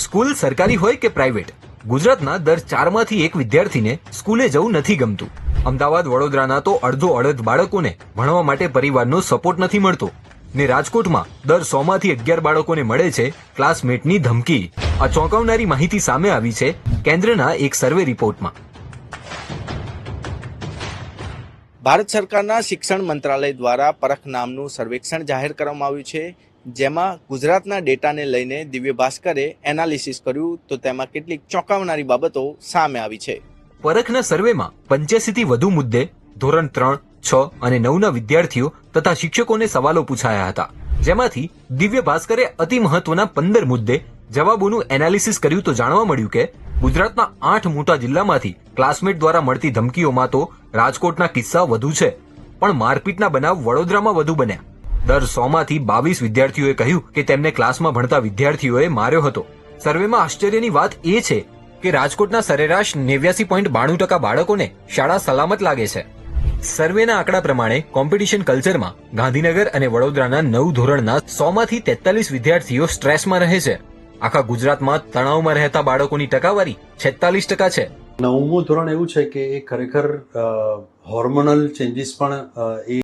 School સરકારી હોય કે પ્રાઇવેટ, ગુજરાતના દર 4માંથી 1 વિદ્યાર્થીને સ્કૂલે જવું નથી ગમતું. અમદાવાદ, વડોદરાના તો અડધો અડધ બાળકોને ભણવા માટે પરિવારનો સપોર્ટ નથી મળતો ને રાજકોટમાં દર 100માંથી 11 બાળકોને મળે છે ક્લાસમેટની ધમકી. આ ચોંકાવનારી માહિતી સામે આવી છે કેન્દ્રના એક સર્વે રિપોર્ટમાં. ભારત સરકારના શિક્ષણ મંત્રાલય દ્વારા પરખ નામનું સર્વેક્ષણ જાહેર કરવામાં આવ્યું છે, જેમાં ગુજરાતના ડેટાને લઈને દિવ્ય ભાસ્કરે એનાલિસિસ કર્યું તો તેમાં કેટલીક ચોંકાવનારી બાબતો સામે આવી છે. પરખના સર્વેમાં 85થી વધુ મુદ્દે ધોરણ 3, 6 અને 9ના વિદ્યાર્થીઓ તથા શિક્ષકોને સવાલો પૂછાયા હતા, જેમાંથી દિવ્ય ભાસ્કરે અતિ મહત્વના 15 મુદ્દે જવાબોનું એનાલિસિસ કર્યું તો જાણવા મળ્યું કે ગુજરાતના 8 મોટા જિલ્લામાંથી ક્લાસમેટ દ્વારા મળતી ધમકીઓમાં તો રાજકોટના કિસ્સા વધુ છે, પણ મારપીટના બનાવ વડોદરામાં વધુ બન્યા. દર 100માંથી 22 વિદ્યાર્થીઓએ કહ્યું કે તેમને ક્લાસમાં ભણતા વિદ્યાર્થીઓએ માર્યો હતો. સર્વેમાં આશ્ચર્યની વાત એ છે કે રાજકોટના સરેરાશ 89.92% બાળકોને શાળા સલામત લાગે છે. સર્વેના આંકડા પ્રમાણે કોમ્પિટિશન કલ્ચરમાં ગાંધીનગર અને વડોદરાના 9 ધોરણના 100માંથી 43 વિદ્યાર્થીઓ સ્ટ્રેસમાં રહે છે. આખા ગુજરાતમાં તણાવમાં રહેતા બાળકોની ટકાવારી 46% છે. 9મું ધોરણ એવું છે કે એ ખરેખર હોર્મોનલ ચેન્જીસ પણ એ